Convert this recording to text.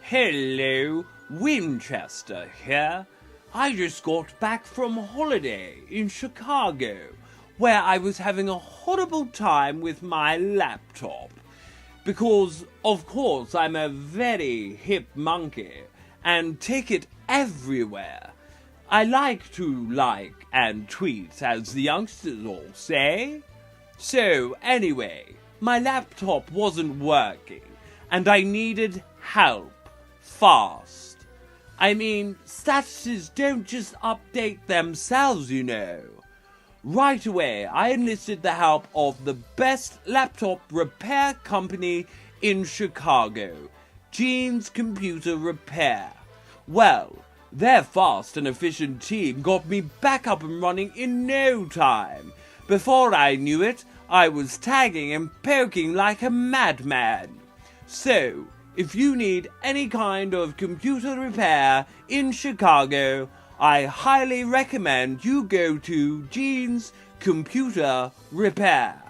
Hello, Winchester here. I just got back from holiday in Chicago, where I was having a horrible time with my laptop. Because, of course, I'm a very hip monkey and take it everywhere. I like to like and tweet, as the youngsters all say. So, anyway, my laptop wasn't working, and I needed help. Fast. I mean, statuses don't just update themselves, you know. Right away, I enlisted the help of the best laptop repair company in Chicago, Gene's Computer Repair. Well, their fast and efficient team got me back up and running in no time. Before I knew it, I was tagging and poking like a madman. So, if you need any kind of computer repair in Chicago, I highly recommend you go to Gene's Computer Repair.